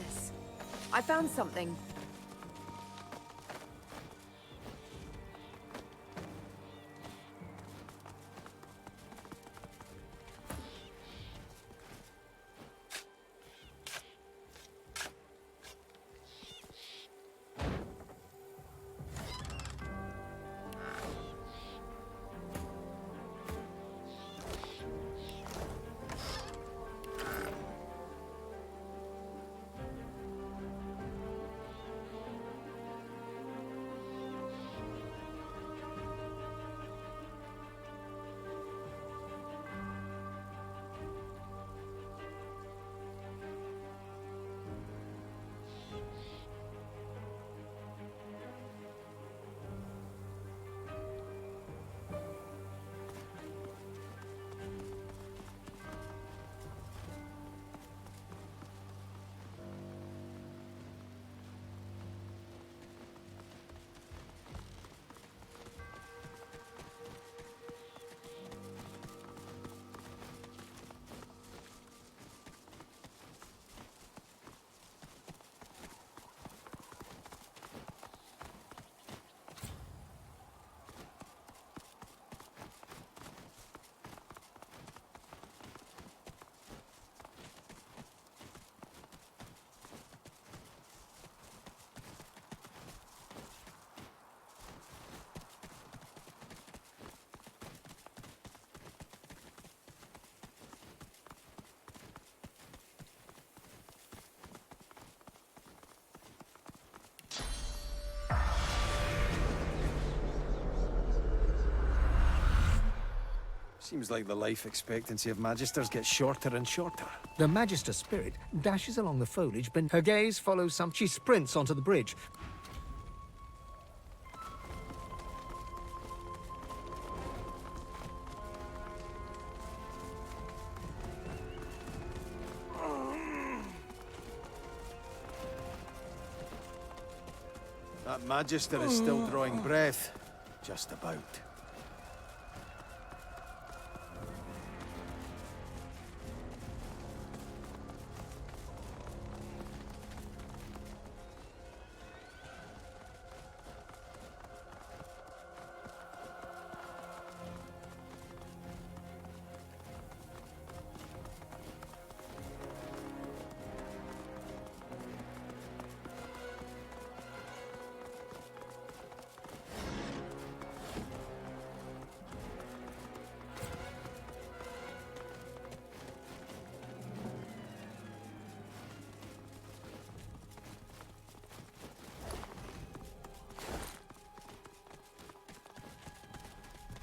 Yes. I found something. Seems like the life expectancy of Magisters gets shorter and shorter. The Magister spirit dashes along the foliage, but her gaze follows some. She sprints onto the bridge. That Magister is still drawing breath. Just about.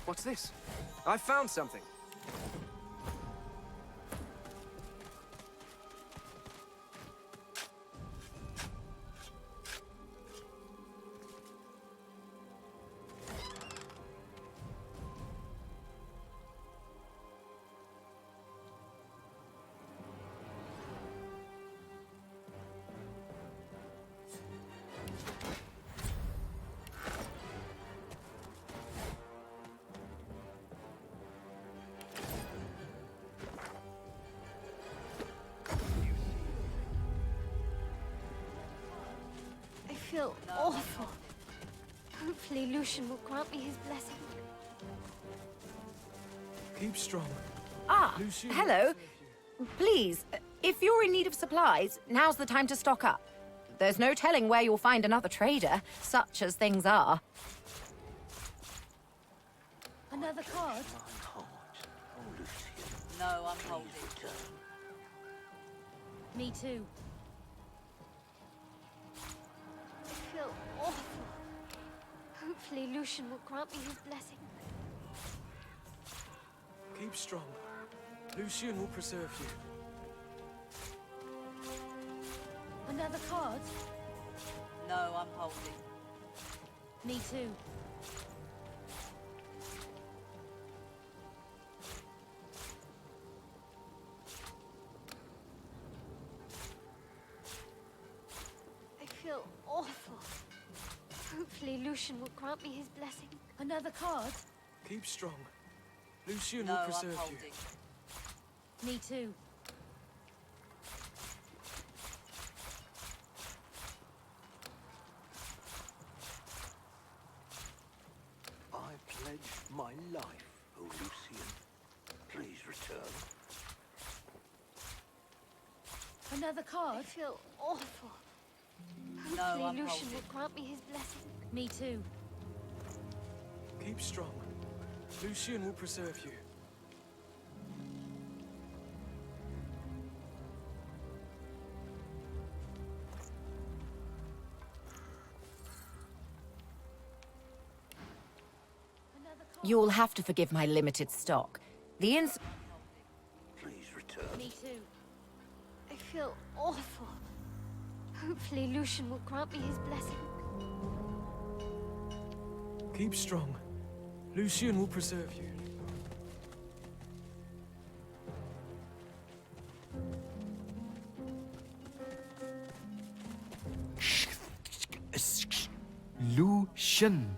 What's this? I found something. I feel awful. Hopefully Lucian will grant me his blessing. Keep strong. Ah, Lucian. hello. Please, if you're in need of supplies, now's the time to stock up. There's no telling where you'll find another trader, such as things are. Another card? No, I'm holding. Me too. I feel awful. Hopefully Lucian will grant me his blessing. Keep strong. Lucian will preserve you. Another card? No, I'm holding. Me too. I feel awful. Hopefully Lucian will grant me his blessing. Another card? Keep strong. Lucian No, will I'm preserve you. holding. Me too. life, O Lucian. Please return. Another card? I feel awful. No, Hopefully I'm Lucian holding. will grant me his blessing. Me too. Keep strong. Lucian will preserve you. You'll have to forgive my limited stock. The ins... Please return. Me too. I feel awful. Hopefully Lucian will grant me his blessing. Keep strong. Lucian will preserve you. Lucian.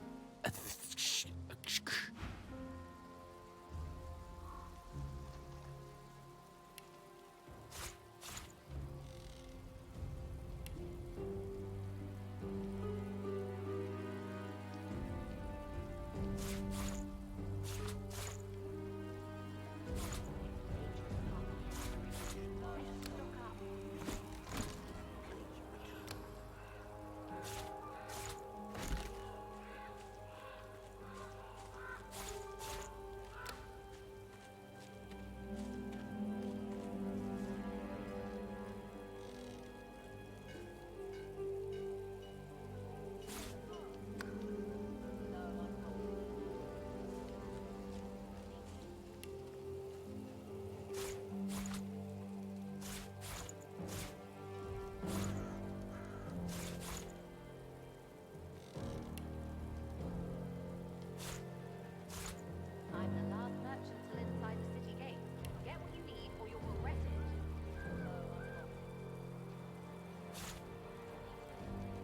I'm the last merchant till inside the city gate. Get what you need or you'll regret it.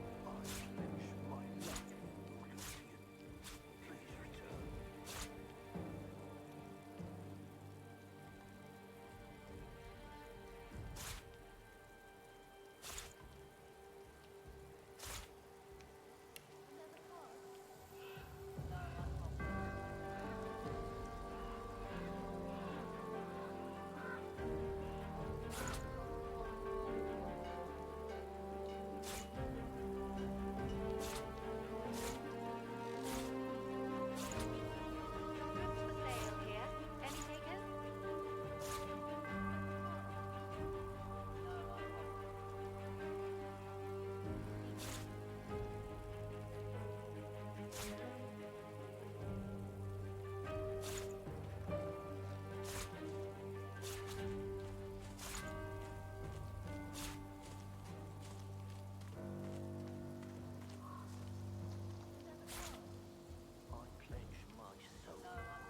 I pledge my life, O Lucian. Please return. Goods for sale here. Any takers? I pledge my soul,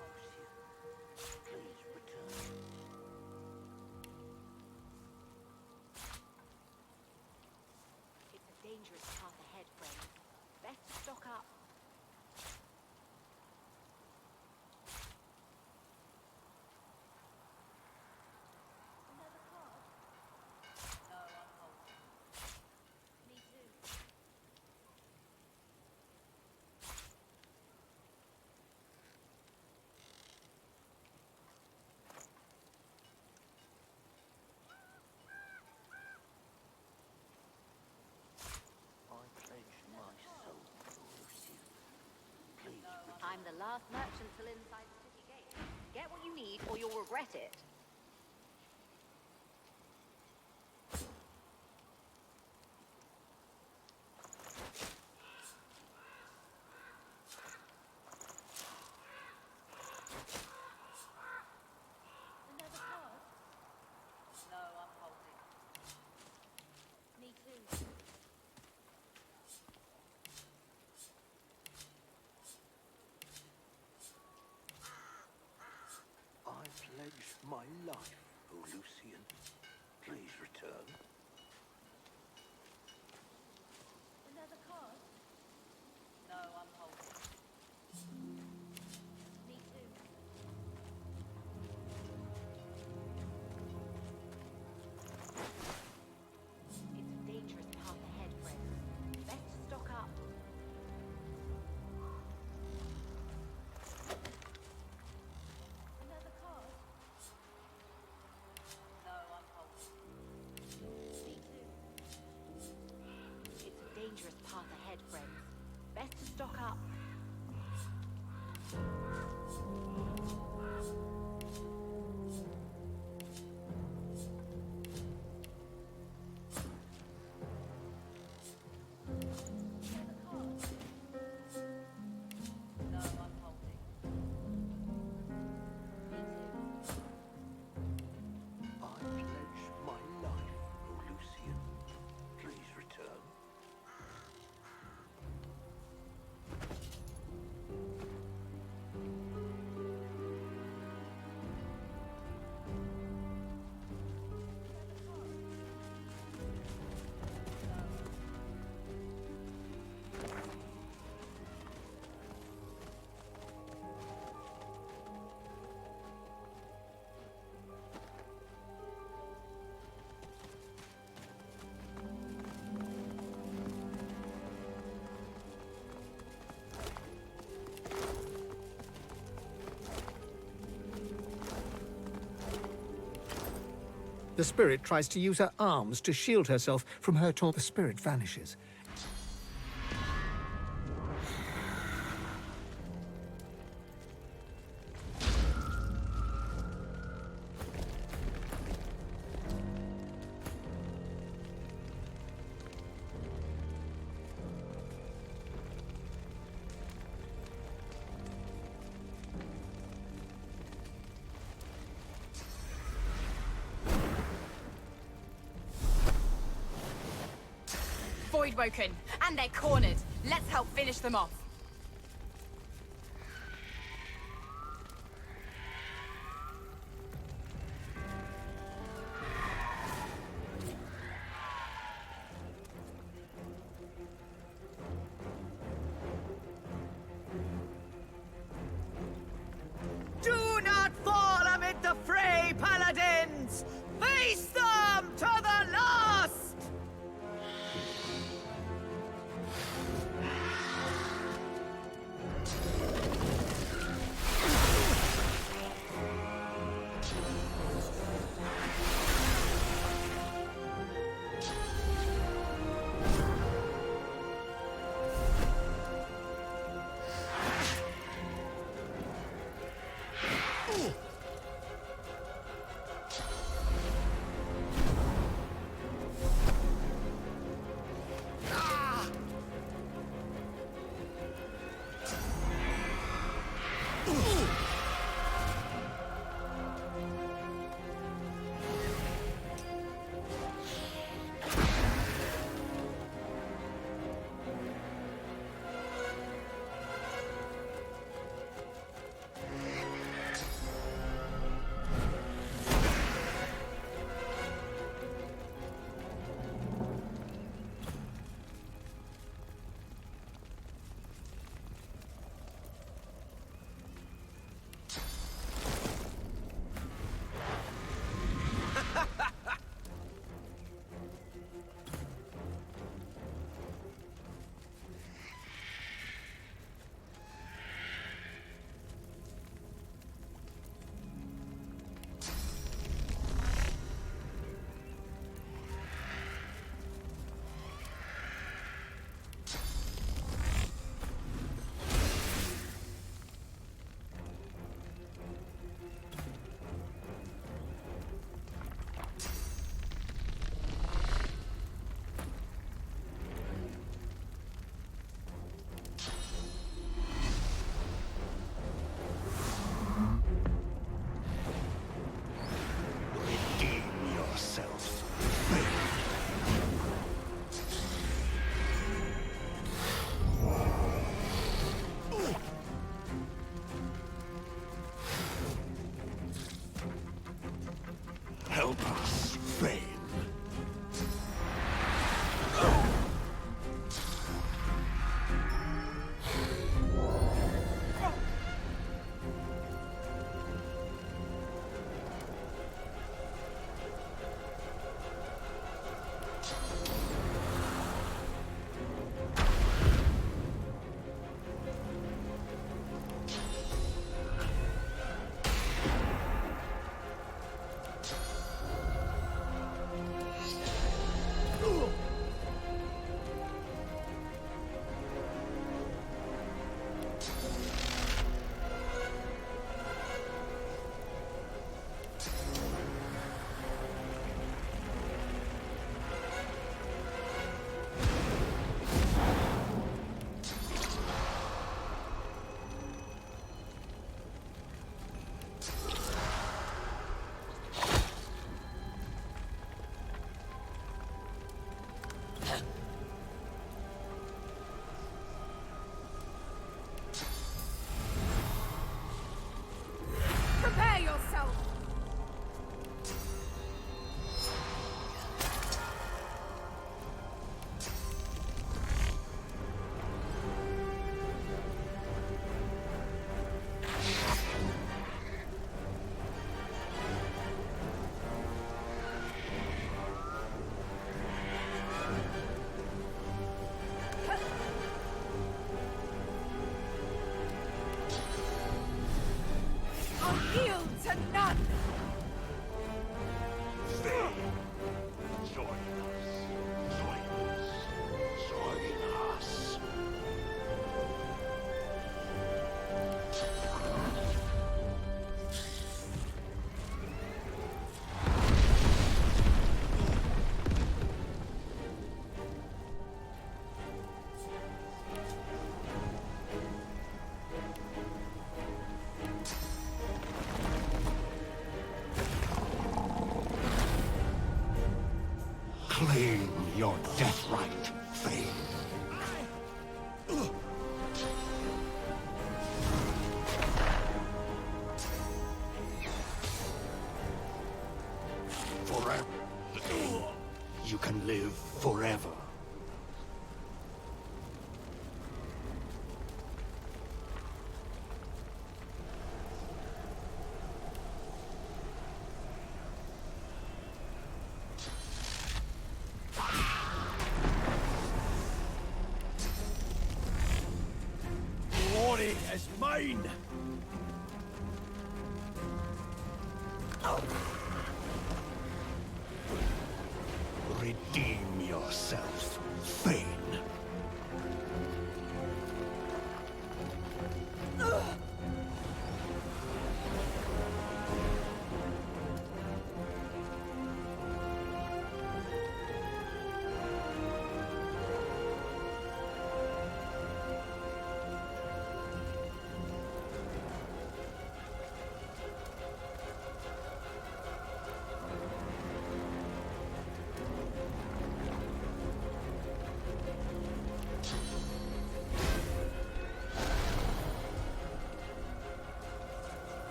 Lucian. Please return. It's a dangerous path ahead, friend. Best to stock up. Me too. I pledge my soul, Lucian. Please return. I'm the last merchant till inside the city gate. Get what you need or you'll regret it. Another card? No, I'm holding. Me too. I pledge my life, O Lucian. Please return. Another card? No, I'm holding. Me too. It's a dangerous path ahead, friend. Best to stock up. The spirit tries to use her arms to shield herself from her torment. The spirit vanishes. Void woken, and they're cornered. Let's help finish them off. Do not fall amid the fray, paladins! Face them to the last! Help us, Bane. Prepare yourself! I'll yield to none! Claim your death right, Thane. Forever. You can live forever. Glory is mine! Redeem yourself, Thane.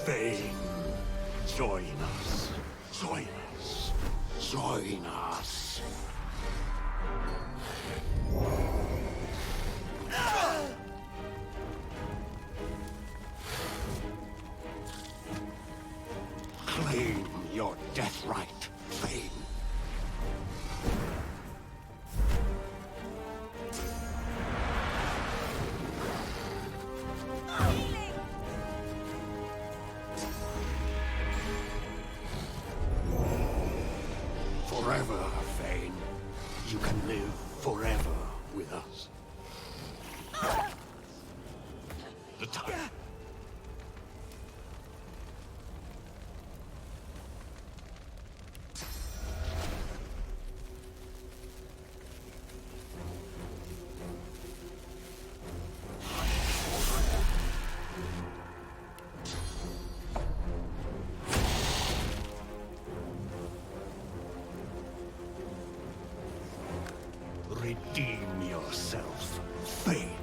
Thane, join us. Join us. Join us. Claim your death right, Thane. Forever, Thane. You can live forever with us. The time. Redeem yourself, Thane.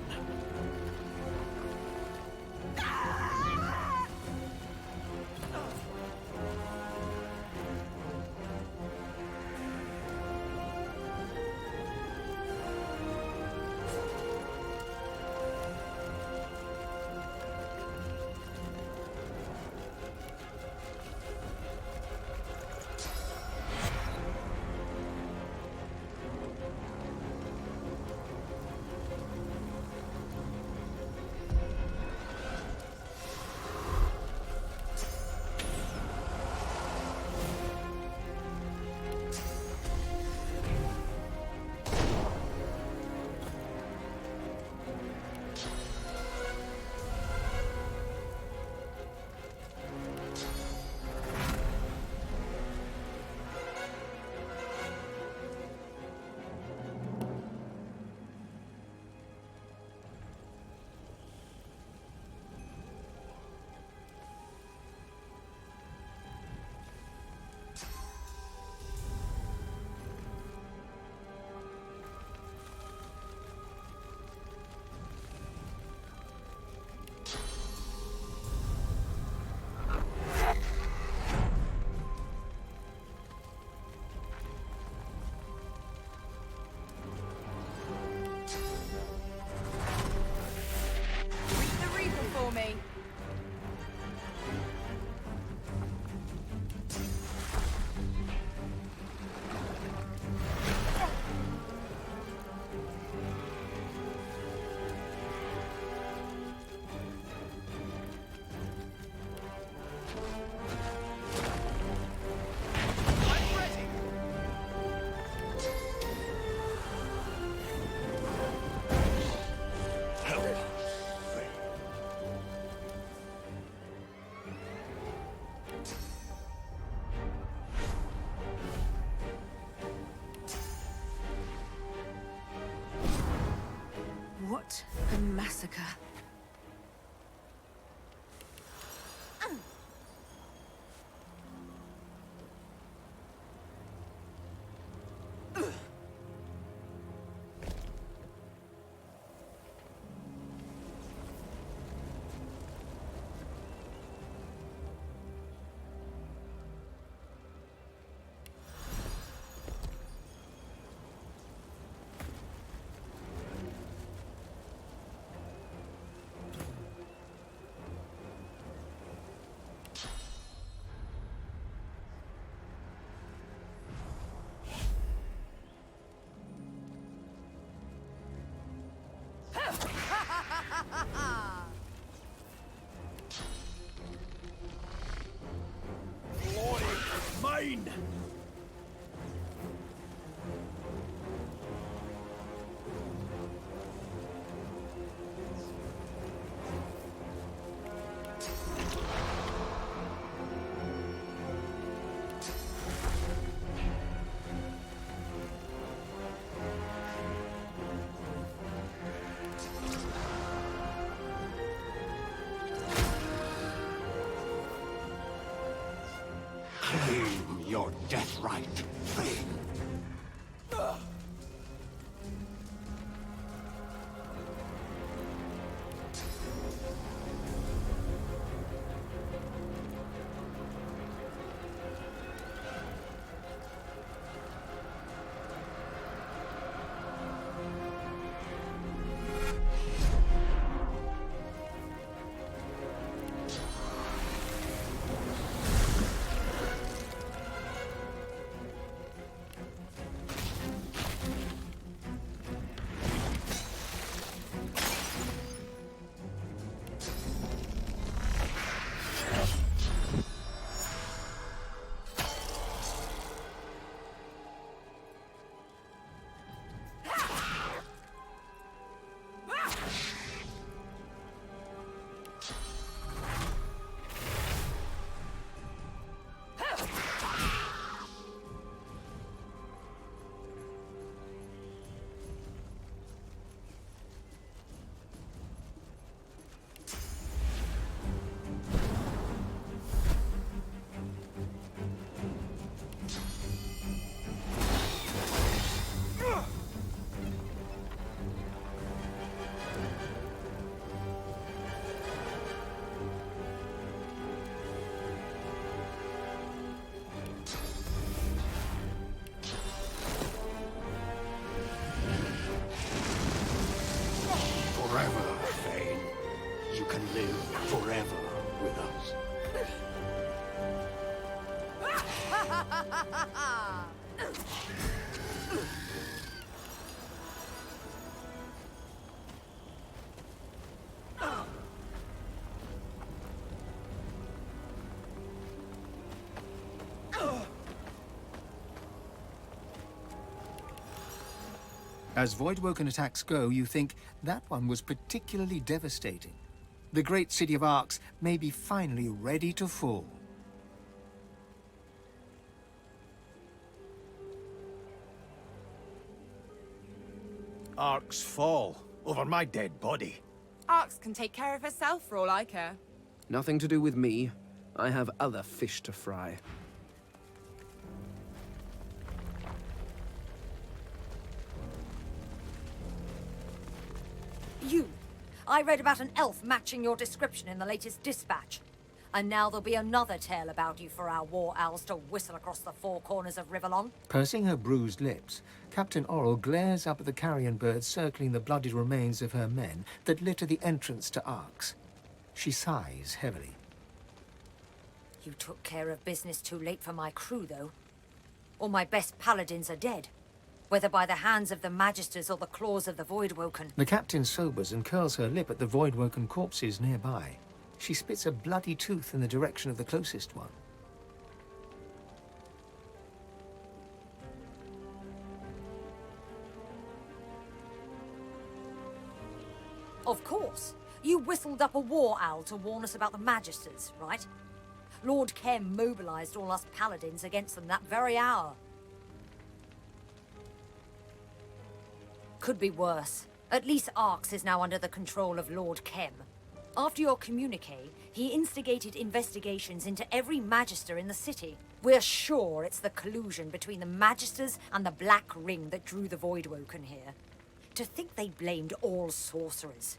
What a massacre. Mine! Claim your death right, Thane. Forever, Thane. You can live forever with us. As Voidwoken attacks go, you think that one was particularly devastating. The great city of Arx may be finally ready to fall. Arx fall over my dead body. Arx can take care of herself for all I care. Nothing to do with me. I have other fish to fry. You. I read about an elf matching your description in the latest dispatch. And now there'll be another tale about you for our war owls to whistle across the four corners of Rivellon. Pursing her bruised lips, Captain Oral glares up at the carrion birds circling the bloodied remains of her men that litter the entrance to Arx. She sighs heavily. You took care of business too late for my crew, though. All my best paladins are dead, whether by the hands of the Magisters or the claws of the Voidwoken. The captain sobers and curls her lip at the Voidwoken corpses nearby. She spits a bloody tooth in the direction of the closest one. Of course. You whistled up a war owl to warn us about the Magisters, right? Lord Kem mobilized all us paladins against them that very hour. Could be worse. At least Arx is now under the control of Lord Kem. After your communique, he instigated investigations into every Magister in the city. We're sure it's the collusion between the Magisters and the Black Ring that drew the Voidwoken here. To think they blamed all sorcerers.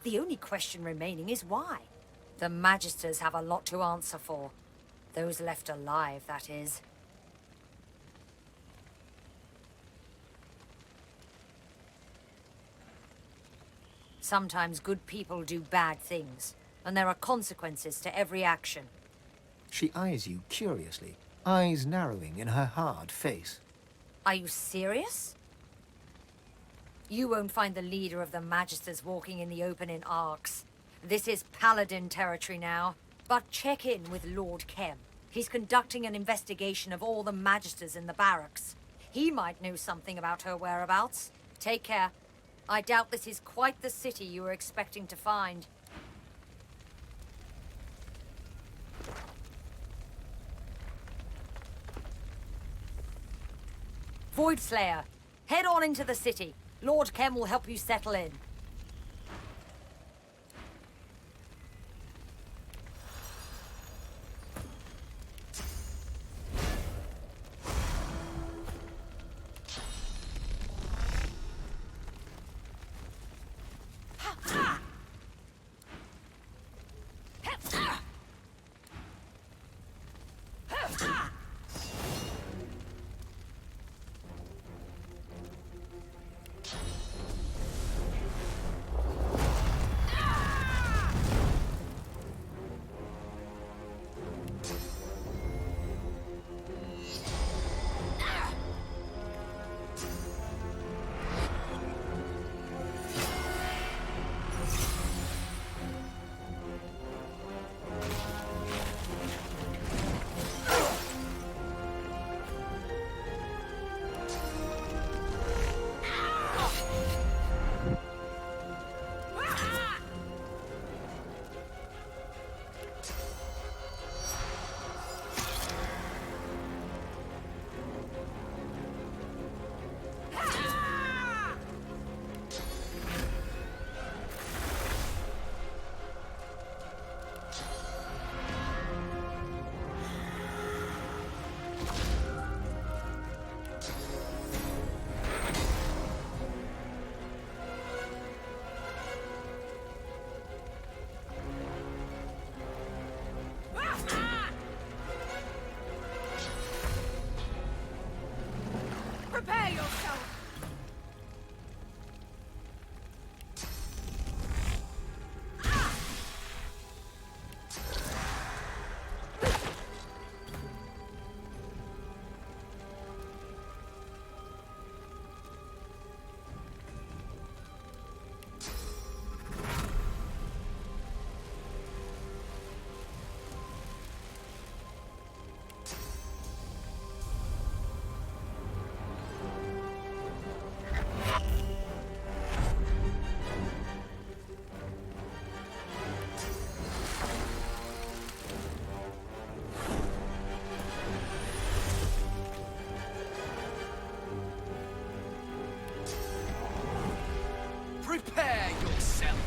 The only question remaining is why. The Magisters have a lot to answer for. Those left alive, that is. Sometimes good people do bad things, and there are consequences to every action. She eyes you curiously, eyes narrowing in her hard face. Are you serious? You won't find the leader of the Magisters walking in the open in Arx. This is Paladin territory now. But check in with Lord Kem. He's conducting an investigation of all the Magisters in the barracks. He might know something about her whereabouts. Take care. I doubt this is quite the city you were expecting to find. Voidslayer, head on into the city. Lord Kem will help you settle in. Prepare yourself! Prepare yourself!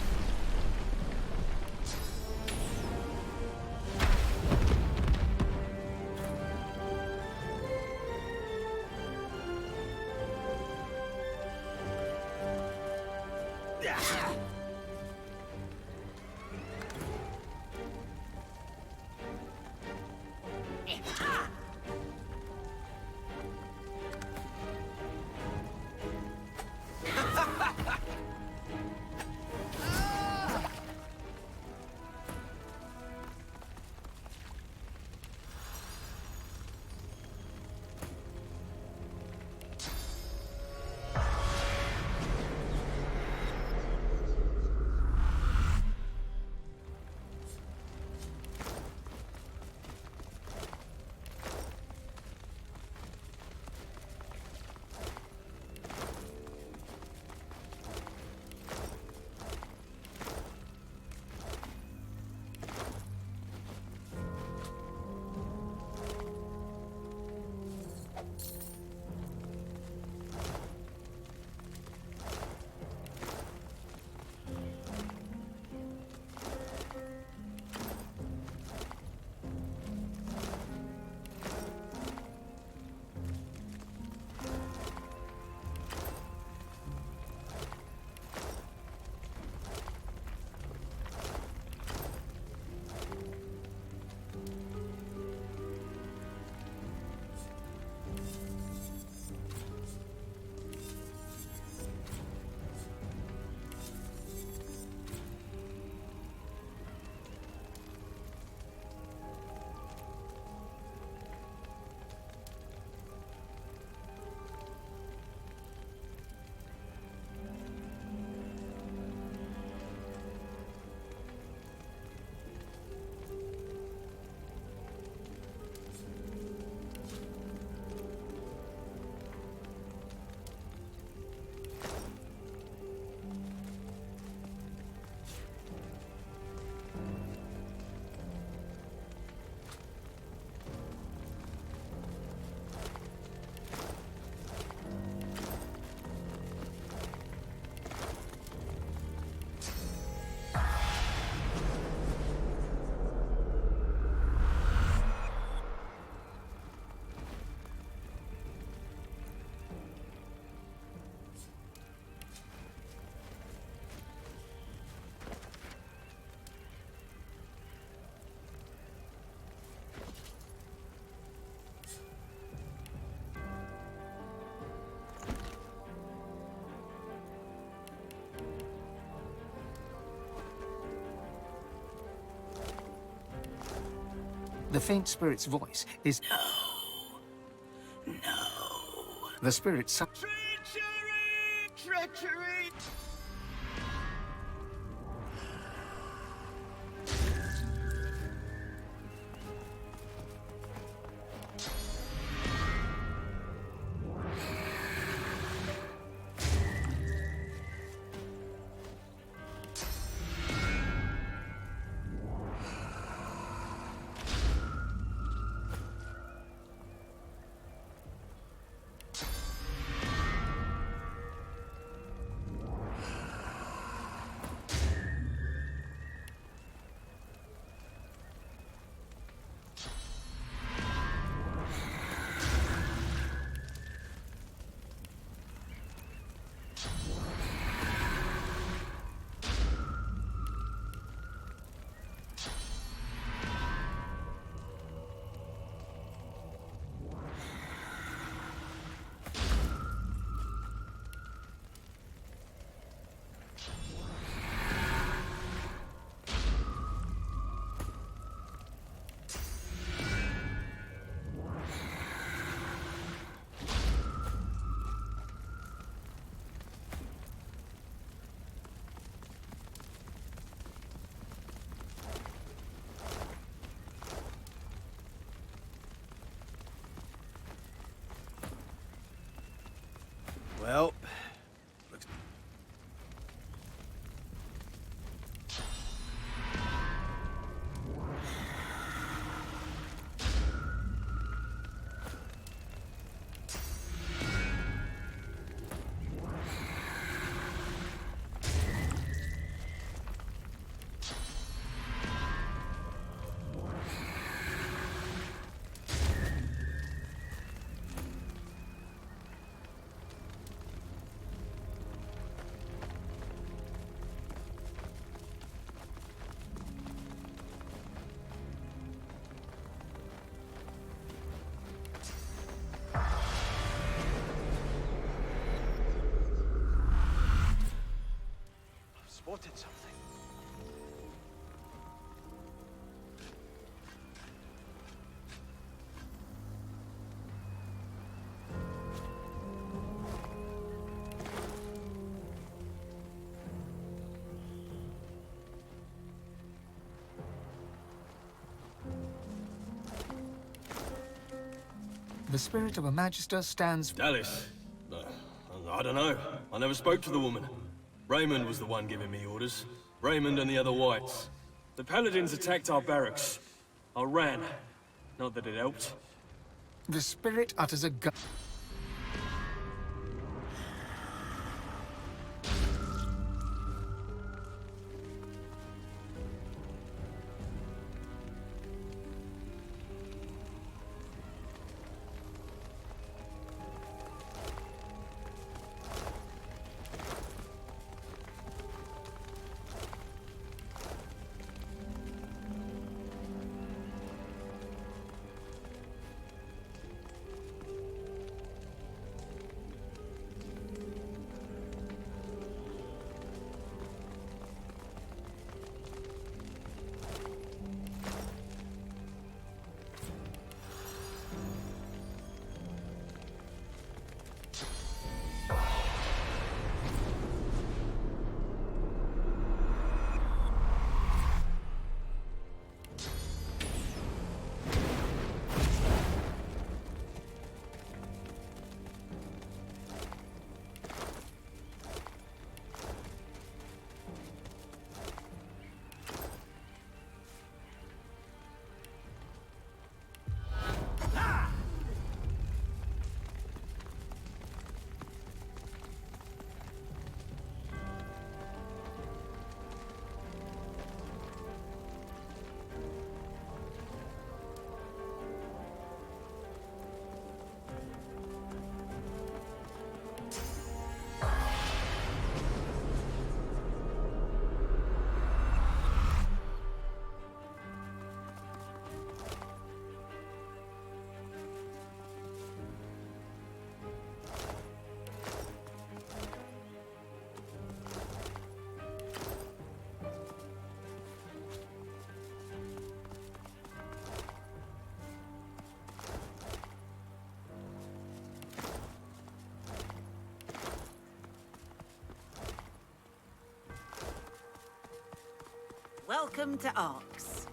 The faint spirit's voice is... No. No. The spirit... Treachery! Treachery! Well, looks... Spotted something. The spirit of a magister stands... Dallas. I don't know. I never spoke to the woman. Raymond was the one giving me orders. Raymond and the other whites. The paladins attacked our barracks. I ran. Not that it helped. The spirit utters a gu... Welcome to Arx.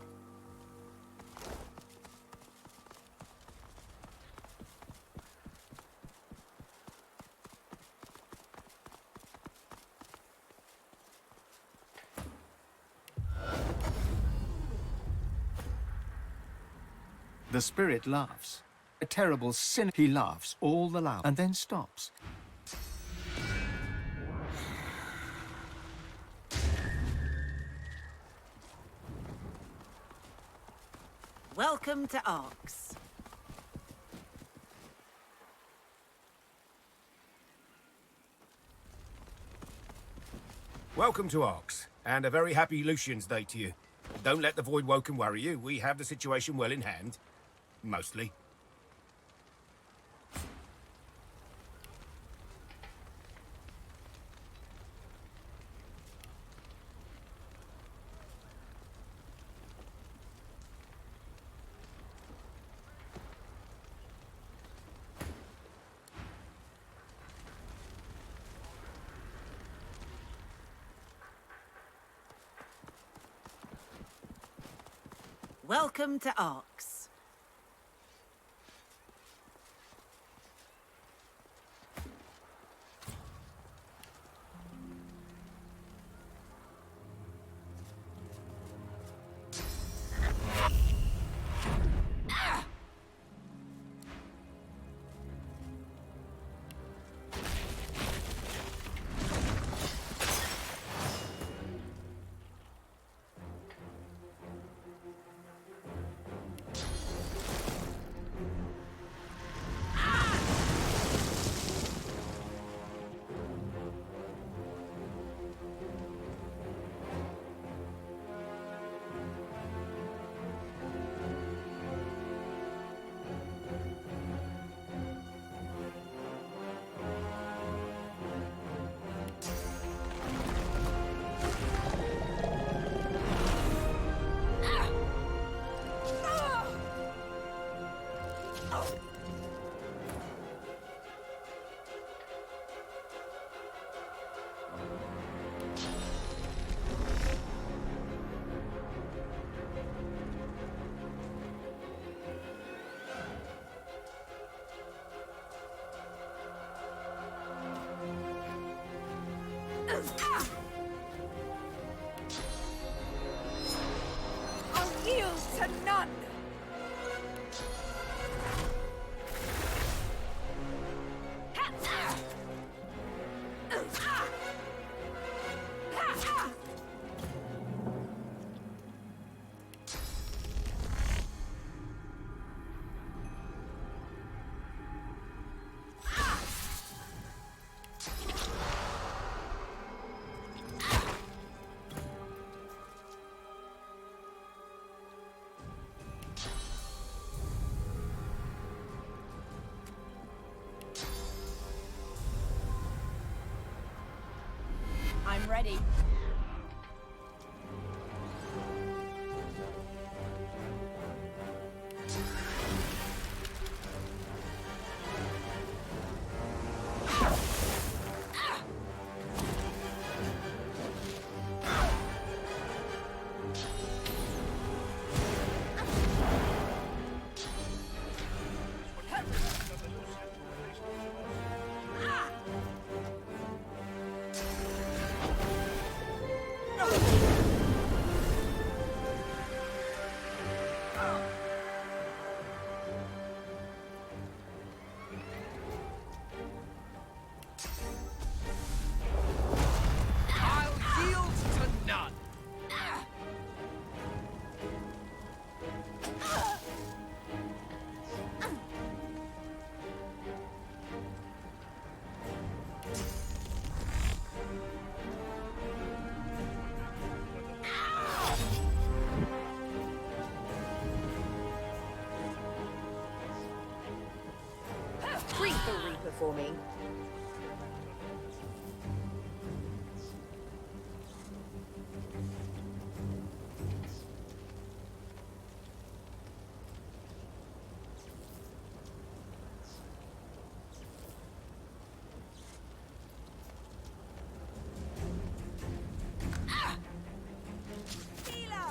The spirit laughs. A terrible sin. He laughs all the louder and then stops. Welcome to Arx. Welcome to Arx, and a very happy Lucian's Day to you. Don't let the Void Woken worry you. We have the situation well in hand. Mostly. Welcome to Arx. I'll yield to none! I'm ready. Greet the Reaper for me. Heal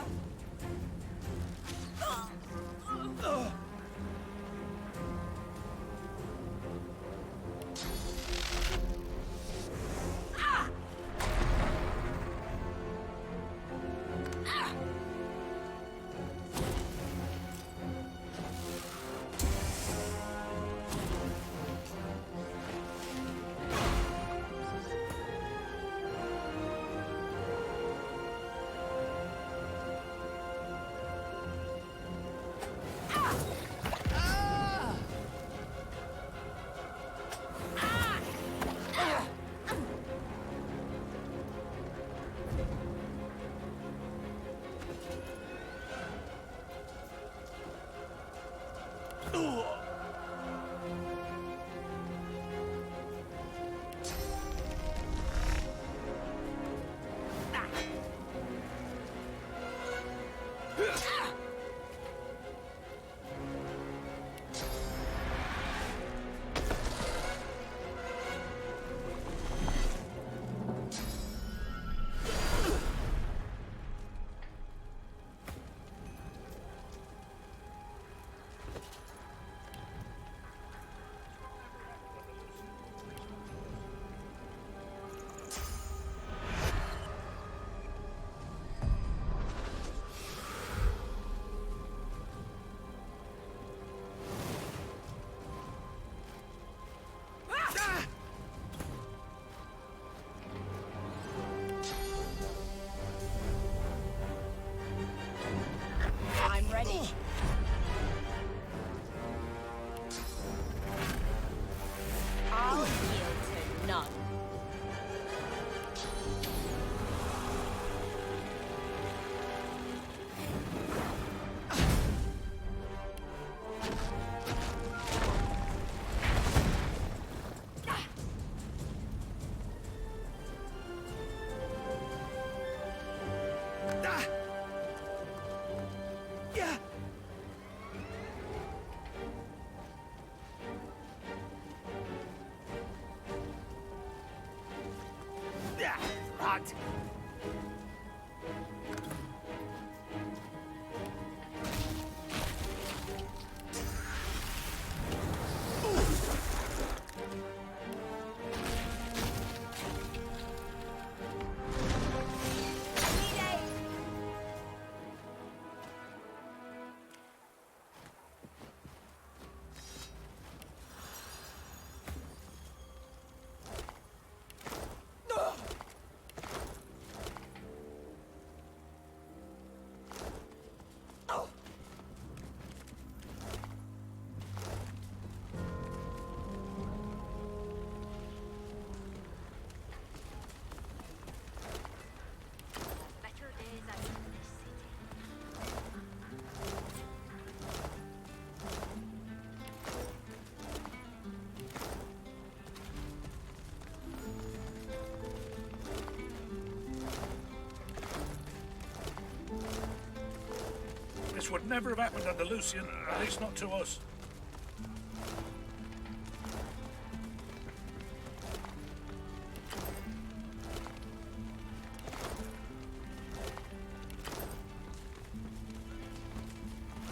would never have happened under Lucian, at least not to us.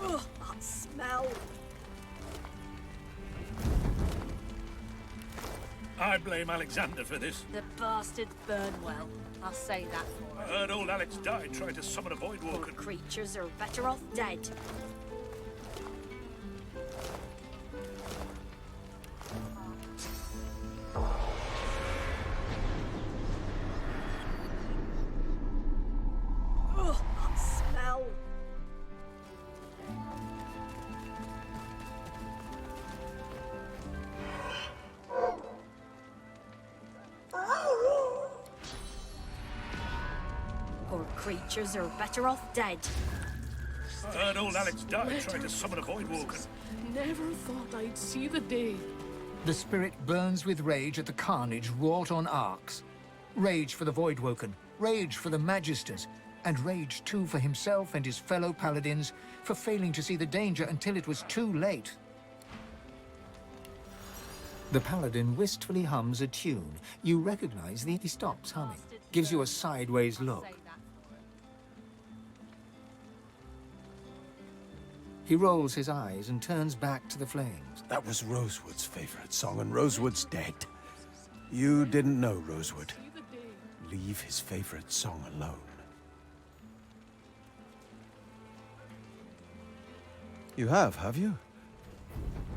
Ugh, that smell. I blame Alexander for this. The bastards burn well. I'll say that for I him. heard old Alex died trying to summon a void walker. Creatures are better off dead. Ugh, that smell. Poor creatures are better off dead. I heard old Alex died trying to summon a void walker. Never thought I'd see the day. The spirit burns with rage at the carnage wrought on Arx. Rage for the Voidwoken, rage for the Magisters, and rage too for himself and his fellow paladins for failing to see the danger until it was too late. The paladin wistfully hums a tune. You recognize he stops humming, gives you a sideways look. He rolls his eyes and turns back to the flames. That was Rosewood's favorite song, and Rosewood's dead. You didn't know Rosewood. Leave his favorite song alone. You have you?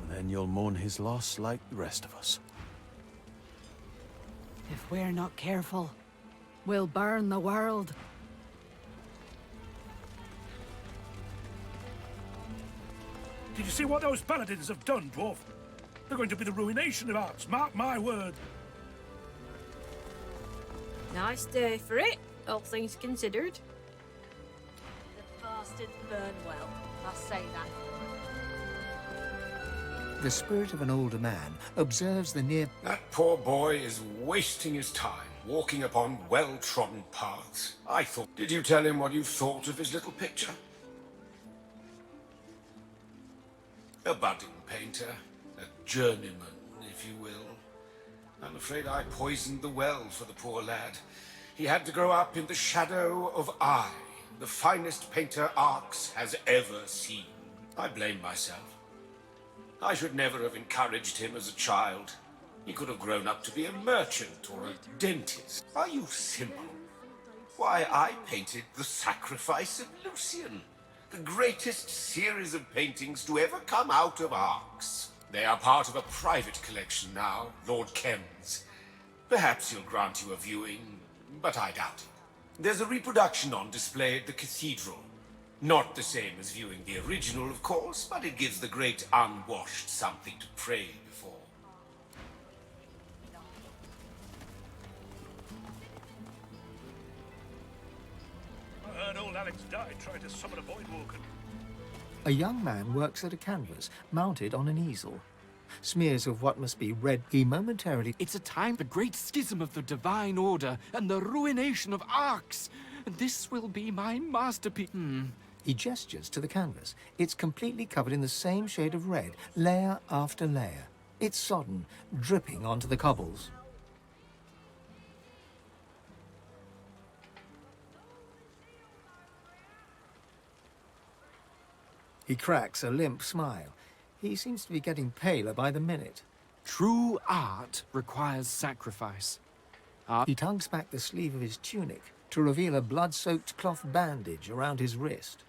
Then you'll mourn his loss like the rest of us. If we're not careful, we'll burn the world. Did you see what those paladins have done, dwarf? They're going to be the ruination of Arx, mark my word. Nice day for it, all things considered. The bastards burn well. I'll say that for him. The spirit of an older man observes the near... That poor boy is wasting his time, walking upon well-trodden paths. I thought... Did you tell him what you thought of his little picture? A budding painter, a journeyman, if you will. I'm afraid I poisoned the well for the poor lad. He had to grow up in the shadow of I, the finest painter Arx has ever seen. I blame myself. I should never have encouraged him as a child. He could have grown up to be a merchant or a dentist. Are you simple? Why, I painted The Sacrifice of Lucian, the greatest series of paintings to ever come out of Arx. They are part of a private collection now, Lord Kem's. Perhaps he'll grant you a viewing, but I doubt it. There's a reproduction on display at the cathedral. Not the same as viewing the original, of course, but it gives the great unwashed something to pray before. I heard old Alex died trying to summon a void walker. A young man works at a canvas, mounted on an easel. Smears of what must be red, he momentarily... It's a time for the great schism of the Divine Order and the ruination of Arx. This will be my masterpiece. He gestures to the canvas. It's completely covered in the same shade of red, layer after layer. It's sodden, dripping onto the cobbles. He cracks a limp smile. He seems to be getting paler by the minute. True art requires sacrifice. He tugs back the sleeve of his tunic to reveal a blood-soaked cloth bandage around his wrist.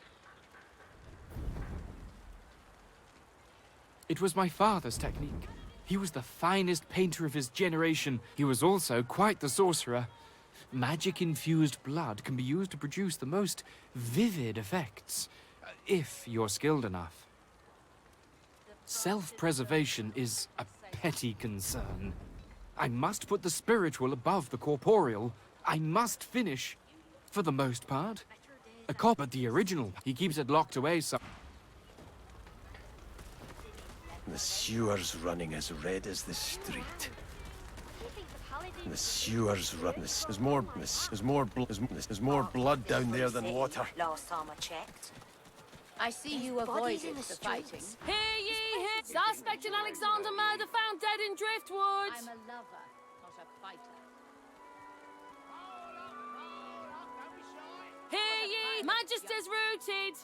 It was my father's technique. He was the finest painter of his generation. He was also quite the sorcerer. Magic-infused blood can be used to produce the most vivid effects, if you're skilled enough. Self-preservation is a petty concern. I must put the spiritual above the corporeal. I must finish, for the most part, a copy of the original. He keeps it locked away so... The sewer's running as red as the street. The sewer's running. There's more blood down there than water. Last time I checked. I see you avoided the fighting. Hear ye, hear. Suspect in Alexander murder found dead in Driftwood. I'm a lover, not a fighter. Hear ye, Magisters routed.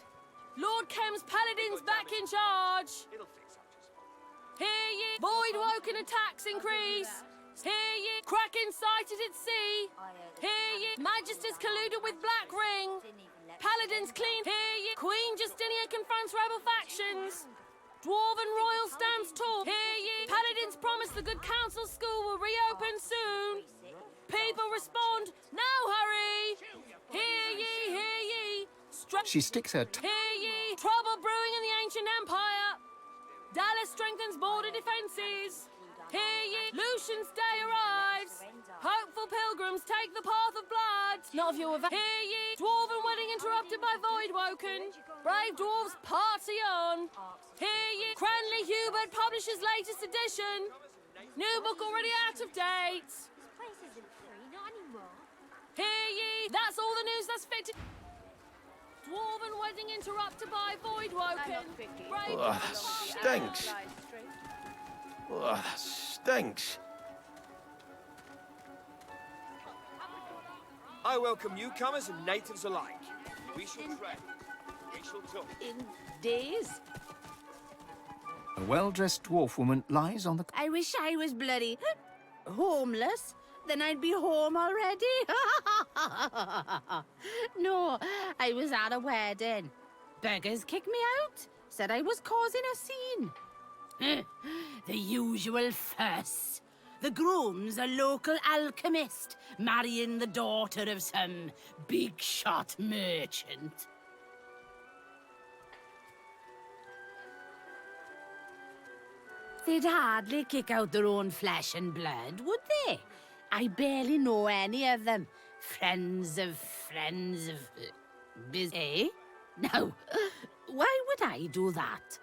Lord Kem's paladins back in charge. Hear ye, Voidwoken attacks increase. Hear ye, Kraken sighted at sea. Hear ye, Magisters colluded with Black Ring. Paladins clean. Hear ye, Queen Justinia confronts rebel factions. Dwarven Royal stands tall. Hear ye, Paladins promise the Good Counsel School will reopen soon. People respond, now hurry. Hear ye, hear ye. She sticks her Hear ye, trouble brewing in the ancient empire. Dallas strengthens border defenses. Hear ye, Lucian's day arrives. Hopeful pilgrims take the path of blood. Not if you're Hear ye, Dwarven wedding interrupted by Voidwoken. Brave dwarves party on. Hear ye, Cranley Hubert publishes latest edition. New book already out of date. This place isn't free, not anymore. Hear ye, that's all the news that's fit to... Dwarven wedding interrupted by Voidwoken. Brave Ugh, that stinks. Ugh, that stinks. I welcome newcomers and natives alike. We shall trade. We shall talk. In days? A well-dressed dwarf woman lies on the... I wish I was bloody homeless. Then I'd be home already. No, I was at a wedding. Beggars kicked me out. Said I was causing a scene. The usual fuss. The groom's a local alchemist, marrying the daughter of some big-shot merchant. They'd hardly kick out their own flesh and blood, would they? I barely know any of them. Friends of... Eh? No. Why would I do that?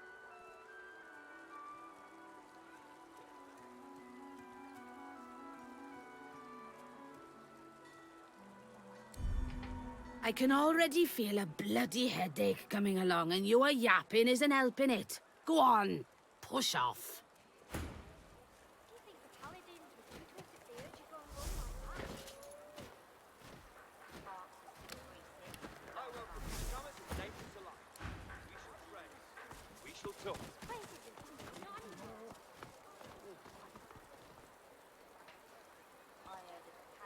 I can already feel a bloody headache coming along, and your yapping isn't helping it. Go on, push off.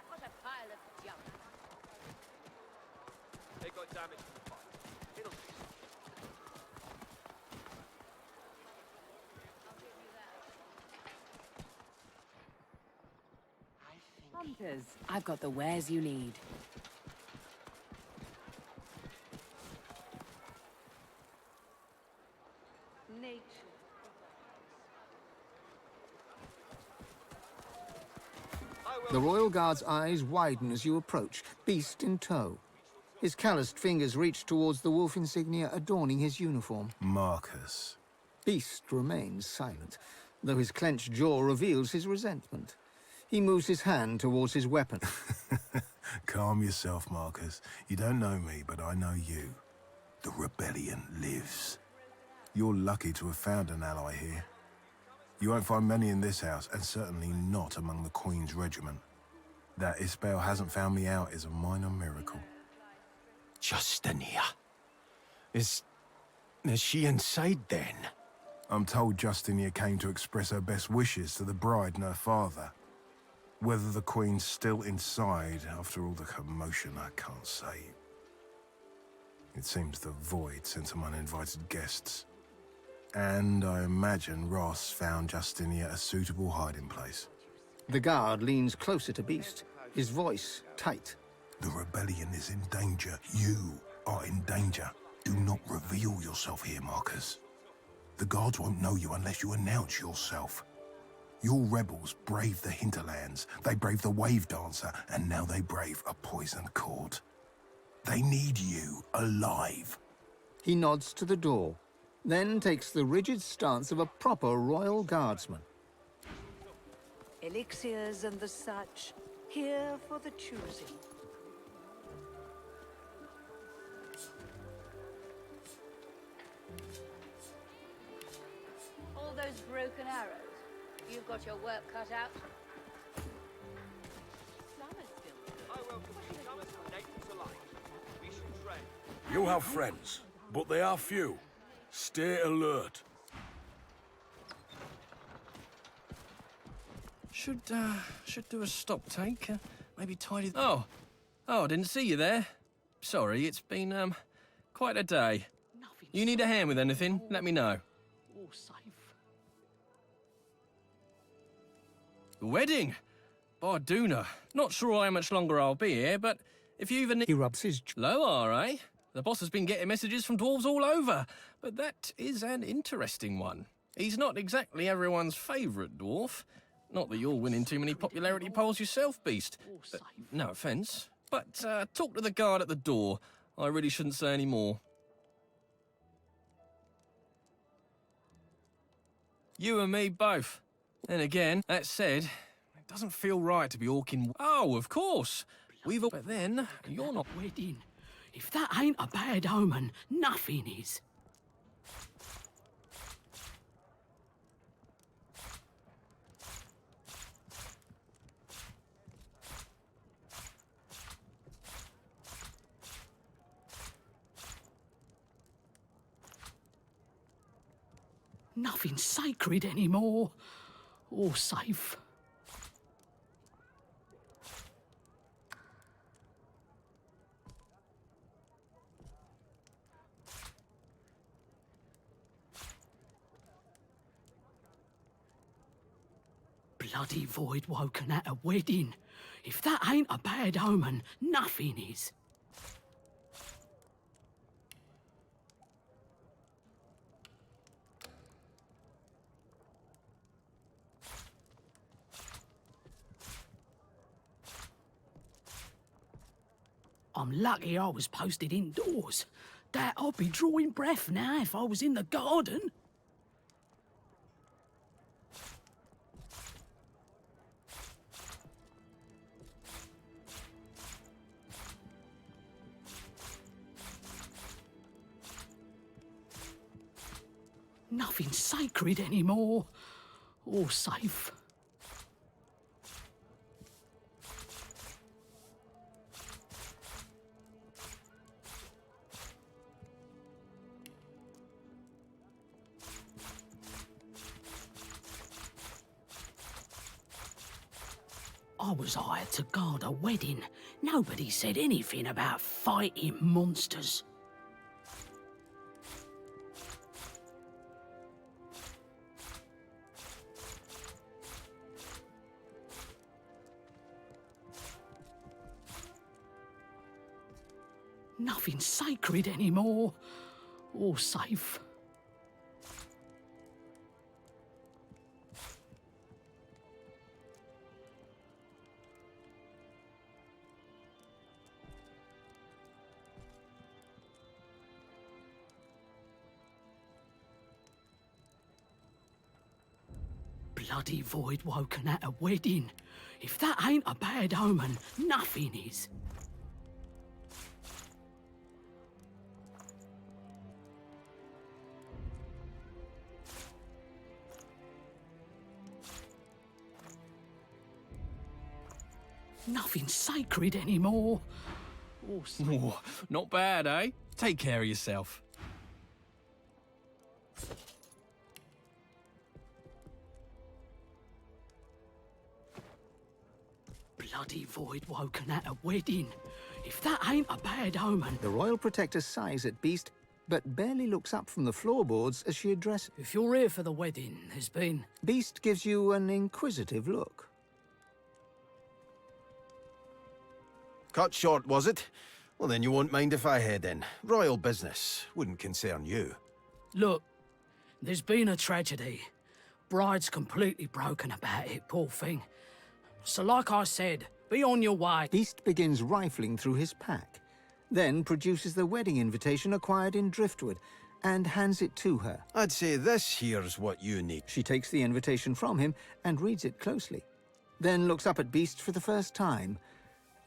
What a pile of junk. They got damage from the fire. It'll be. Hunters, I've got the wares you need. Nature. The Royal Guard's eyes widen as you approach, beast in tow. His calloused fingers reach towards the wolf insignia adorning his uniform. Marcus. Beast remains silent, though his clenched jaw reveals his resentment. He moves his hand towards his weapon. Calm yourself, Marcus. You don't know me, but I know you. The rebellion lives. You're lucky to have found an ally here. You won't find many in this house, and certainly not among the Queen's regiment. That Isbel hasn't found me out is a minor miracle. Justinia. Is she inside then? I'm told Justinia came to express her best wishes to the bride and her father. Whether the Queen's still inside after all the commotion, I can't say. It seems the Void sent some uninvited guests. And I imagine Ross found Justinia a suitable hiding place. The guard leans closer to Beast, his voice tight. The rebellion is in danger. You are in danger. Do not reveal yourself here, Marcus. The guards won't know you unless you announce yourself. Your rebels braved the hinterlands, they braved the wave dancer, and now they brave a poisoned court. They need you alive. He nods to the door, then takes the rigid stance of a proper Royal Guardsman. Elixirs and the such, here for the choosing. all those broken arrows? You've got your work cut out. I welcome newcomers and natives alike. We should tread. You have friends, but they are few. Stay alert. Should do a stock take. Maybe tidy. Oh, I didn't see you there. Sorry, it's been quite a day. You need a hand with anything? Let me know. All safe. The wedding? Barduna. Not sure how much longer I'll be here, but if you even... He rubs his... Low, eh? The boss has been getting messages from dwarves all over, but that is an interesting one. He's not exactly everyone's favourite dwarf. Not that you're winning too many popularity polls yourself, Beast. No offence. But talk to the guard at the door. I really shouldn't say any more. You and me both. Then again, that said, it doesn't feel right to be orking... Oh, of course. We've all... But then, you're not... Wedding. If that ain't a bad omen, nothing is. Nothing sacred anymore. All safe. Bloody void woken at a wedding. If that ain't a bad omen, nothing is. I'm lucky I was posted indoors. That I'd be drawing breath now if I was in the garden. Nothing sacred anymore. All safe. I was hired to guard a wedding. Nobody said anything about fighting monsters. Nothing sacred anymore. All safe. Bloody void woken at a wedding. If that ain't a bad omen, nothing is. Nothing sacred anymore. Oh, not bad, eh? Take care of yourself. Bloody void woken at a wedding. If that ain't a bad omen. The Royal Protector sighs at Beast, but barely looks up from the floorboards as she addresses... If you're here for the wedding, there's been... Beast gives you an inquisitive look. Cut short, was it? Well, then you won't mind if I head in. Royal business. Wouldn't concern you. Look, there's been a tragedy. Bride's completely broken about it, poor thing. So like I said, be on your way. Beast begins rifling through his pack, then produces the wedding invitation acquired in Driftwood and hands it to her. I'd say this here's what you need. She takes the invitation from him and reads it closely, then looks up at Beast for the first time.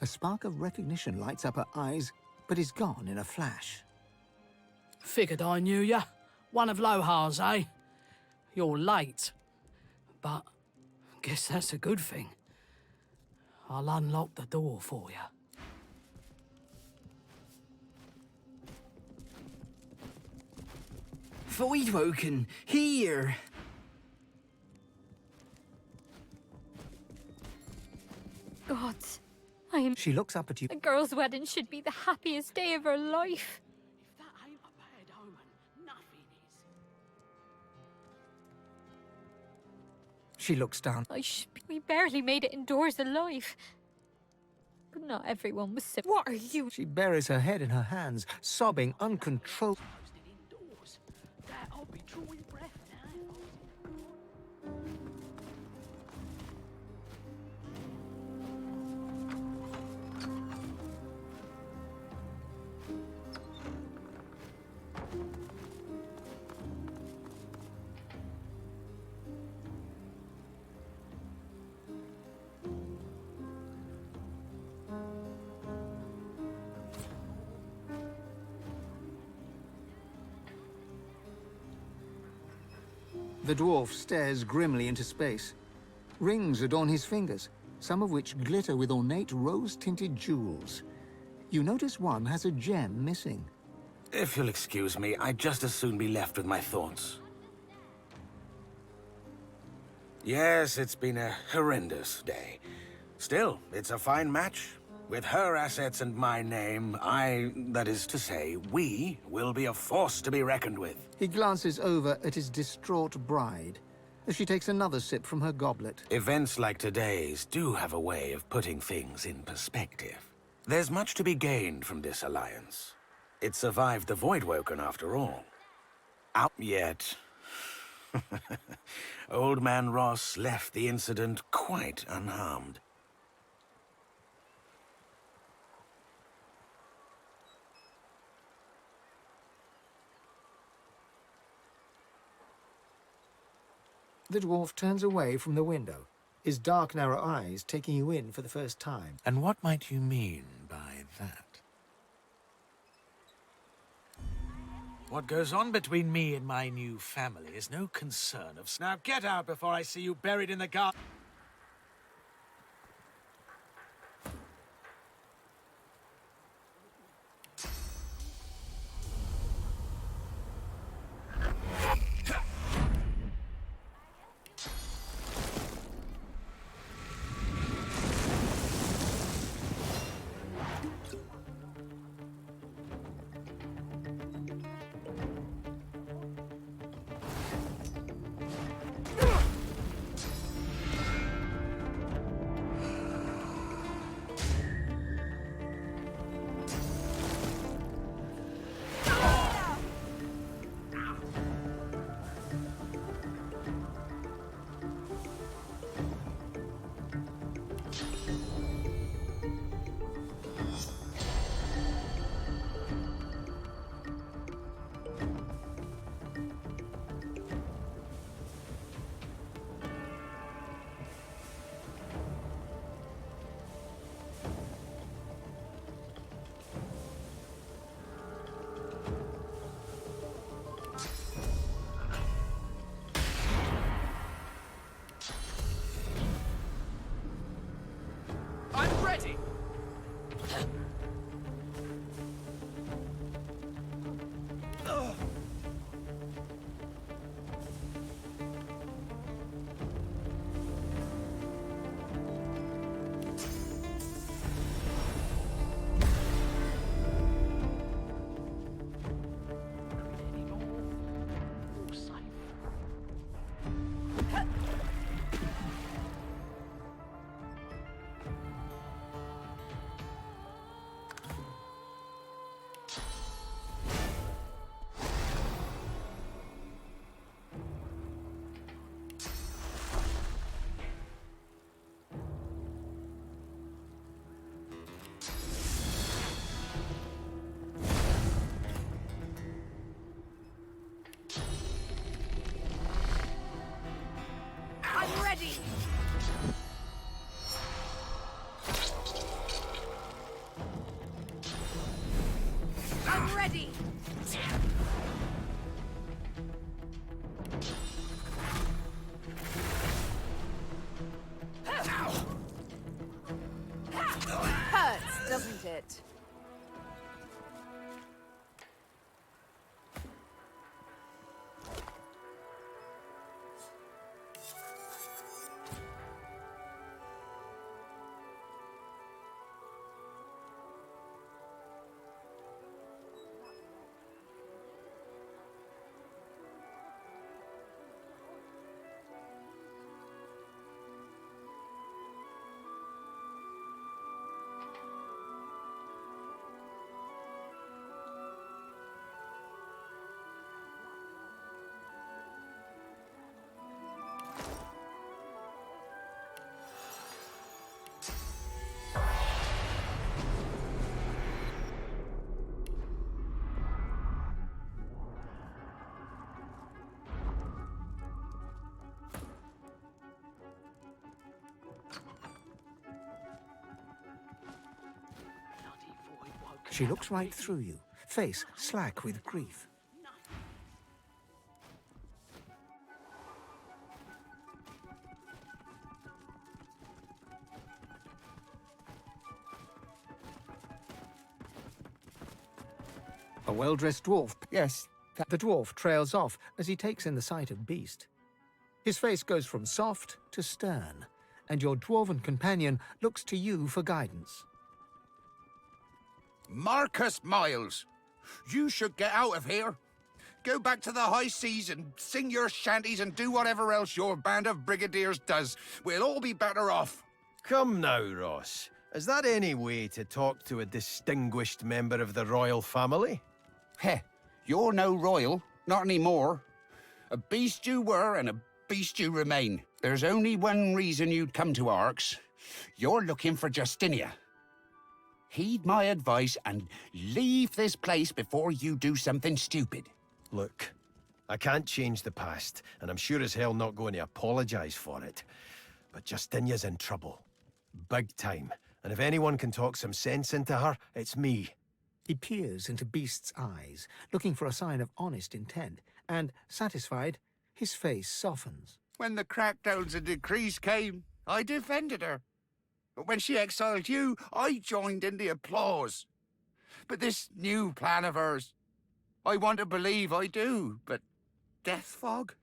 A spark of recognition lights up her eyes, but is gone in a flash. Figured I knew ya. One of Lohar's, eh? you're late. But guess that's a good thing. I'll unlock the door for you. Voidwoken, here! God, I am... She looks up at you. A girl's wedding should be the happiest day of her life. If that ain't a bad omen, nothing is. She looks down. We barely made it indoors alive. But not everyone was sick. What are you? She buries her head in her hands, sobbing uncontrollably. Indoors. That I'll be drawing breath now. The dwarf stares grimly into space. Rings adorn his fingers, some of which glitter with ornate rose-tinted jewels. You notice one has a gem missing. If you'll excuse me, I'd just as soon be left with my thoughts. Yes, it's been a horrendous day. Still, it's a fine match. With her assets and my name, that is to say, we, will be a force to be reckoned with. He glances over at his distraught bride as she takes another sip from her goblet. Events like today's do have a way of putting things in perspective. There's much to be gained from this alliance. It survived the Voidwoken after all. Out yet. Old Man Ross left the incident quite unharmed. The dwarf turns away from the window, his dark, narrow eyes taking you in for the first time. And what might you mean by that? What goes on between me and my new family is no concern of... Now get out before I see you buried in the garden. it. She looks right through you, face slack with grief. A well-dressed dwarf. Yes. The dwarf trails off as he takes in the sight of Beast. His face goes from soft to stern, and your dwarven companion looks to you for guidance. Marcus Miles, you should get out of here. Go back to the high seas and sing your shanties and do whatever else your band of brigadiers does. We'll all be better off. Come now, Ross. Is that any way to talk to a distinguished member of the royal family? Heh, you're no royal, not anymore. A beast you were and a beast you remain. There's only one reason you'd come to Arx. You're looking for Justinia. Heed my advice and leave this place before you do something stupid. Look, I can't change the past, and I'm sure as hell not going to apologize for it. But Justinia's in trouble. Big time. And if anyone can talk some sense into her, it's me. He peers into Beast's eyes, looking for a sign of honest intent, and, satisfied, his face softens. When the crackdowns and decrees came, I defended her. But when she exiled you, I joined in the applause. But this new plan of hers, I want to believe I do, but death fog?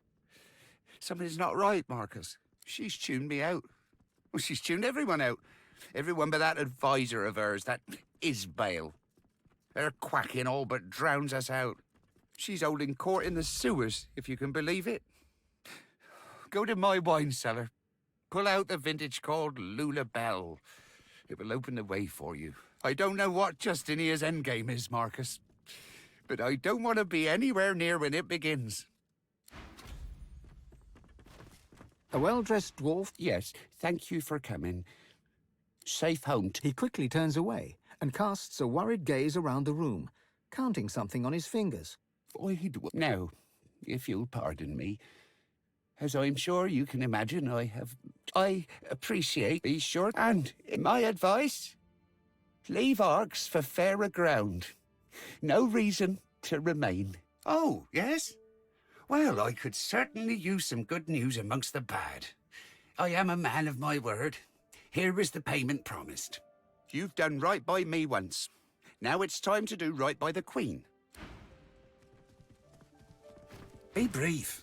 Something's not right, Marcus. She's tuned me out. Well, she's tuned everyone out. Everyone but that advisor of hers, that Isbale. Her quacking all but drowns us out. She's holding court in the sewers, if you can believe it. Go to my wine cellar. Pull out the vintage called Lula Bell. It will open the way for you. I don't know what Justinia's endgame is, Marcus. But I don't want to be anywhere near when it begins. A well-dressed dwarf? Yes, thank you for coming. Safe home. He quickly turns away and casts a worried gaze around the room, counting something on his fingers. Now, if you'll pardon me, as I'm sure you can imagine, I appreciate these short, and my advice, leave Arx for fairer ground. No reason to remain. Oh, yes? Well, I could certainly use some good news amongst the bad. I am a man of my word. Here is the payment promised. You've done right by me once. Now it's time to do right by the Queen. Be brief.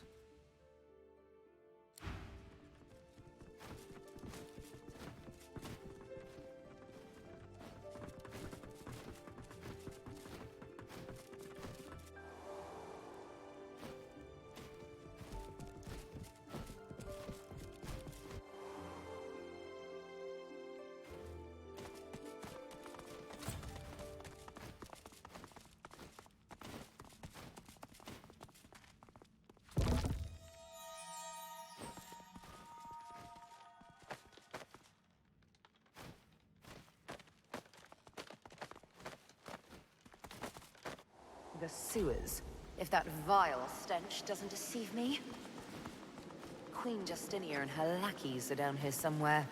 The sewers, if that vile stench doesn't deceive me. Queen Justinia and her lackeys are down here somewhere.